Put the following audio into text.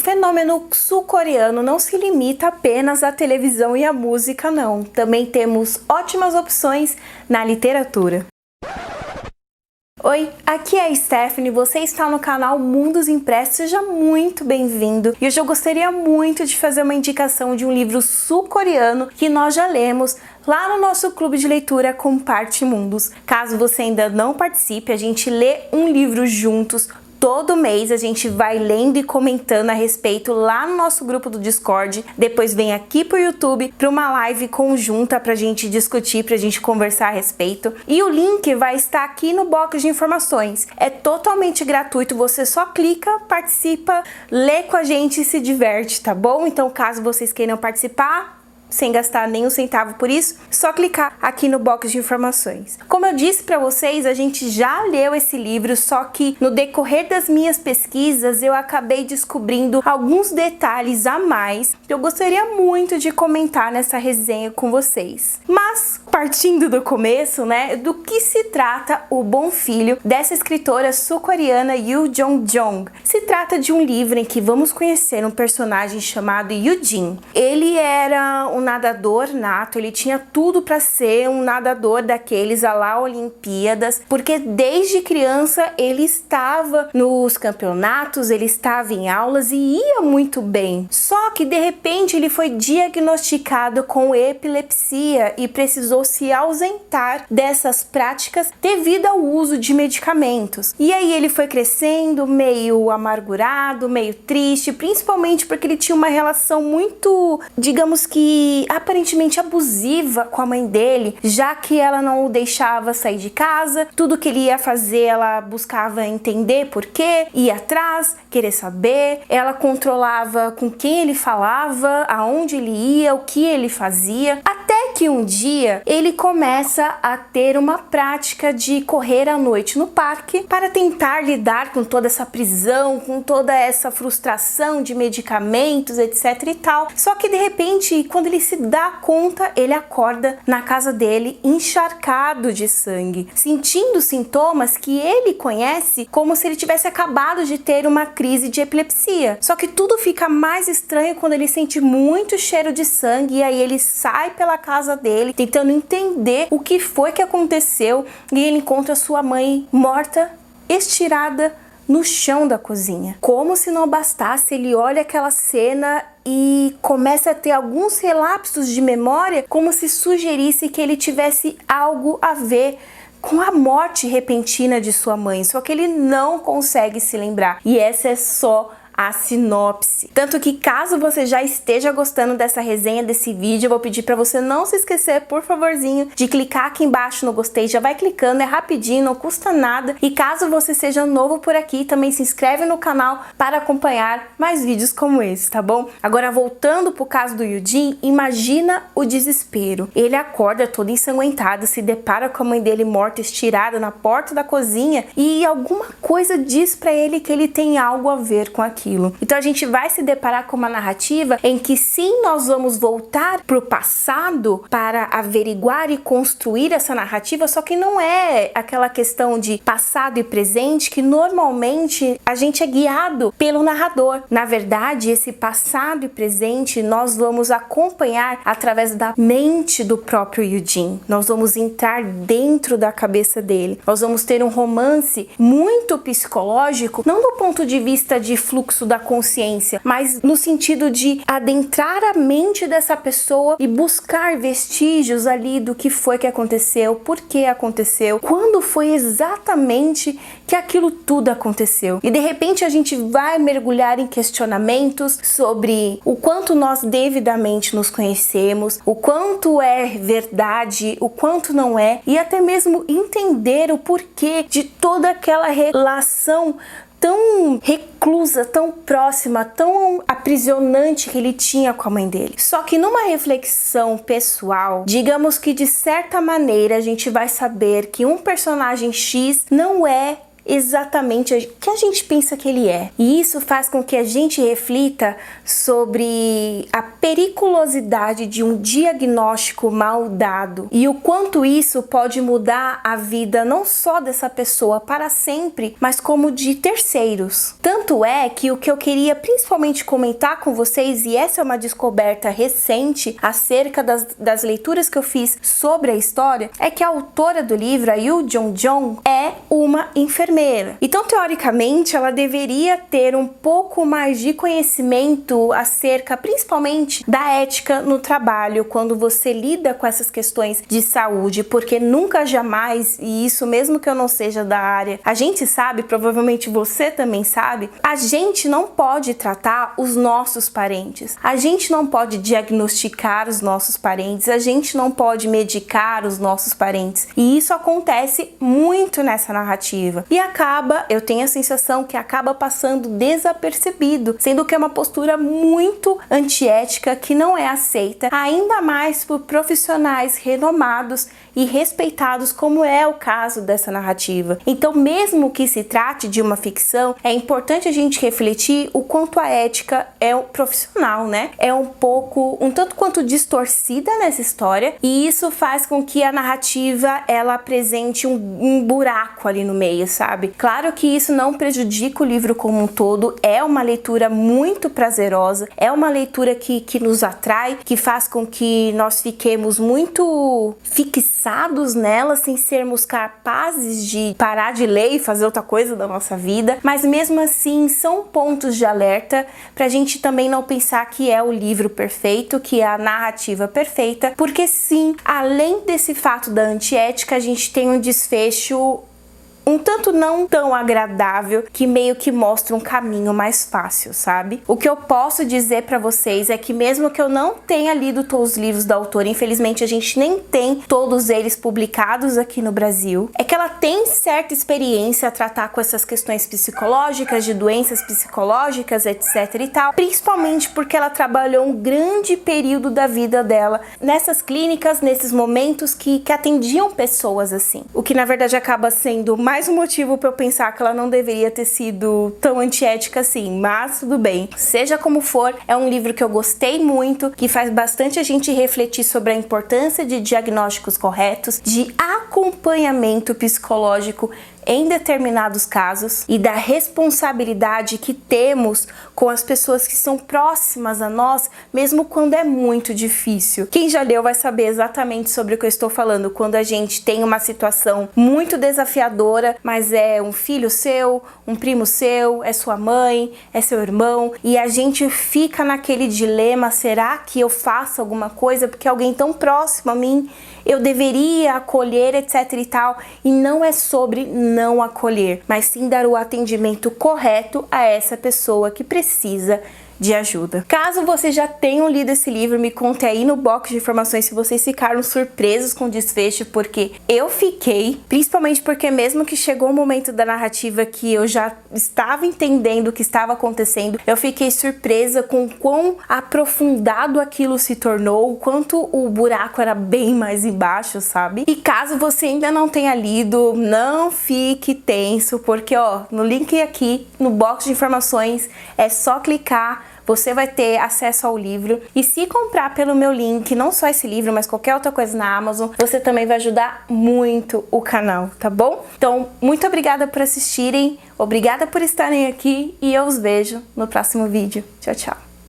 fenômeno sul-coreano não se limita apenas à televisão e à música, não. Também temos ótimas opções na literatura. Oi, aqui é a Stephanie, você está no canal Mundos Impressos, seja muito bem-vindo. E hoje eu gostaria muito de fazer uma indicação de um livro sul-coreano que nós já lemos lá no nosso clube de leitura Comparte Mundos. Caso você ainda não participe, a gente lê um livro juntos. Todo mês a gente vai lendo e comentando a respeito lá no nosso grupo do Discord. Depois vem aqui pro YouTube para uma live conjunta pra gente discutir, pra gente conversar a respeito. E o link vai estar aqui no box de informações. É totalmente gratuito, você só clica, participa, lê com a gente e se diverte, tá bom? Então, caso vocês queiram participar, sem gastar nenhum centavo por isso, só clicar aqui no box de informações. Como eu disse para vocês, a gente já leu esse livro, só que no decorrer das minhas pesquisas eu acabei descobrindo alguns detalhes a mais que eu gostaria muito de comentar nessa resenha com vocês. Mas, partindo do começo, né, do que se trata O Bom Filho, dessa escritora sul-coreana Yoo Jong-jong? Se trata de um livro em que vamos conhecer um personagem chamado Yoo-jin. Ele era um nadador nato, ele tinha tudo para ser um nadador daqueles à la Olimpíadas, porque desde criança ele estava nos campeonatos, ele estava em aulas e ia muito bem. Só que de repente ele foi diagnosticado com epilepsia e precisou se ausentar dessas práticas devido ao uso de medicamentos. E aí ele foi crescendo meio amargurado, meio triste, principalmente porque ele tinha uma relação muito, digamos que aparentemente abusiva com a mãe dele, já que ela não o deixava sair de casa, tudo que ele ia fazer ela buscava entender por quê, ia atrás, querer saber, ela controlava com quem ele falava, aonde ele ia, o que ele fazia, até que um dia ele começa a ter uma prática de correr à noite no parque para tentar lidar com toda essa prisão, com toda essa frustração de medicamentos, etc e tal. Só que de repente, quando ele se dá conta, ele acorda na casa dele encharcado de sangue, sentindo sintomas que ele conhece como se ele tivesse acabado de ter uma crise de epilepsia. Só que tudo fica mais estranho quando ele sente muito cheiro de sangue e aí ele sai pela casa dele tentando entender o que foi que aconteceu e ele encontra sua mãe morta, estirada no chão da cozinha. Como se não bastasse, ele olha aquela cena e começa a ter alguns relapsos de memória, como se sugerisse que ele tivesse algo a ver com a morte repentina de sua mãe, só que ele não consegue se lembrar. E essa é só a sinopse. Tanto que caso você já esteja gostando dessa resenha, desse vídeo, eu vou pedir para você não se esquecer, por favorzinho, de clicar aqui embaixo no gostei. Já vai clicando, é rapidinho, não custa nada. E caso você seja novo por aqui, também se inscreve no canal para acompanhar mais vídeos como esse, tá bom? Agora, voltando pro caso do Yoo-jin, imagina o desespero. Ele acorda todo ensanguentado, se depara com a mãe dele morta, estirada na porta da cozinha e alguma coisa diz para ele que ele tem algo a ver com aquilo. Então a gente vai se deparar com uma narrativa em que sim, nós vamos voltar para o passado para averiguar e construir essa narrativa, só que não é aquela questão de passado e presente que normalmente a gente é guiado pelo narrador. Na verdade, esse passado e presente nós vamos acompanhar através da mente do próprio Yoo-jin. Nós vamos entrar dentro da cabeça dele. Nós vamos ter um romance muito psicológico, não do ponto de vista de fluxo da consciência, mas no sentido de adentrar a mente dessa pessoa e buscar vestígios ali do que foi que aconteceu, por que aconteceu, quando foi exatamente que aquilo tudo aconteceu. E de repente a gente vai mergulhar em questionamentos sobre o quanto nós devidamente nos conhecemos, o quanto é verdade, o quanto não é, e até mesmo entender o porquê de toda aquela relação tão reclusa, tão próxima, tão aprisionante que ele tinha com a mãe dele. Só que numa reflexão pessoal, digamos que de certa maneira a gente vai saber que um personagem X não é exatamente o que a gente pensa que ele é. E isso faz com que a gente reflita sobre a periculosidade de um diagnóstico mal dado e o quanto isso pode mudar a vida não só dessa pessoa para sempre, mas como de terceiros. Tanto é que o que eu queria principalmente comentar com vocês, e essa é uma descoberta recente acerca das leituras que eu fiz sobre a história, é que a autora do livro, a Yoo Jong-jong, é uma enfermeira. Então, teoricamente, ela deveria ter um pouco mais de conhecimento acerca, principalmente, da ética no trabalho, quando você lida com essas questões de saúde, porque nunca jamais, e isso mesmo que eu não seja da área, a gente sabe, provavelmente você também sabe, a gente não pode tratar os nossos parentes, a gente não pode diagnosticar os nossos parentes, a gente não pode medicar os nossos parentes, e isso acontece muito nessa narrativa, e eu tenho a sensação que acaba passando desapercebido, sendo que é uma postura muito antiética que não é aceita, ainda mais por profissionais renomados e respeitados, como é o caso dessa narrativa. Então, mesmo que se trate de uma ficção, é importante a gente refletir o quanto a ética é profissional, né? É um tanto quanto distorcida nessa história, e isso faz com que a narrativa ela apresente um buraco ali no meio, sabe? Claro que isso não prejudica o livro como um todo, é uma leitura muito prazerosa, é uma leitura que nos atrai, que faz com que nós fiquemos muito fixados nela, sem sermos capazes de parar de ler e fazer outra coisa da nossa vida, mas mesmo assim são pontos de alerta pra gente também não pensar que é o livro perfeito, que é a narrativa perfeita, porque sim, além desse fato da antiética, a gente tem um desfecho um tanto não tão agradável, que meio que mostra um caminho mais fácil, sabe? O que eu posso dizer pra vocês é que mesmo que eu não tenha lido todos os livros da autora, infelizmente a gente nem tem todos eles publicados aqui no Brasil, é que ela tem certa experiência a tratar com essas questões psicológicas, de doenças psicológicas, etc e tal, principalmente porque ela trabalhou um grande período da vida dela nessas clínicas, nesses momentos que atendiam pessoas assim, o que na verdade acaba sendo mais um motivo para eu pensar que ela não deveria ter sido tão antiética assim, mas tudo bem. Seja como for, é um livro que eu gostei muito, que faz bastante a gente refletir sobre a importância de diagnósticos corretos, de acompanhamento psicológico em determinados casos e da responsabilidade que temos com as pessoas que são próximas a nós, mesmo quando é muito difícil. Quem já leu vai saber exatamente sobre o que eu estou falando, quando a gente tem uma situação muito desafiadora, mas é um filho seu, um primo seu, é sua mãe, é seu irmão, e a gente fica naquele dilema, será que eu faço alguma coisa porque alguém tão próximo a mim eu deveria acolher, etc e tal, e não é sobre não acolher, mas sim dar o atendimento correto a essa pessoa que precisa de ajuda. Caso vocês já tenham lido esse livro, me conte aí no box de informações se vocês ficaram surpresos com o desfecho, porque eu fiquei, principalmente porque mesmo que chegou um momento da narrativa que eu já estava entendendo o que estava acontecendo, eu fiquei surpresa com o quão aprofundado aquilo se tornou, o quanto o buraco era bem mais embaixo, sabe? E caso você ainda não tenha lido, não fique tenso, porque ó, no link aqui, no box de informações, é só clicar, você vai ter acesso ao livro, e se comprar pelo meu link, não só esse livro, mas qualquer outra coisa na Amazon, você também vai ajudar muito o canal, tá bom? Então, muito obrigada por assistirem, obrigada por estarem aqui, e eu os vejo no próximo vídeo. Tchau, tchau!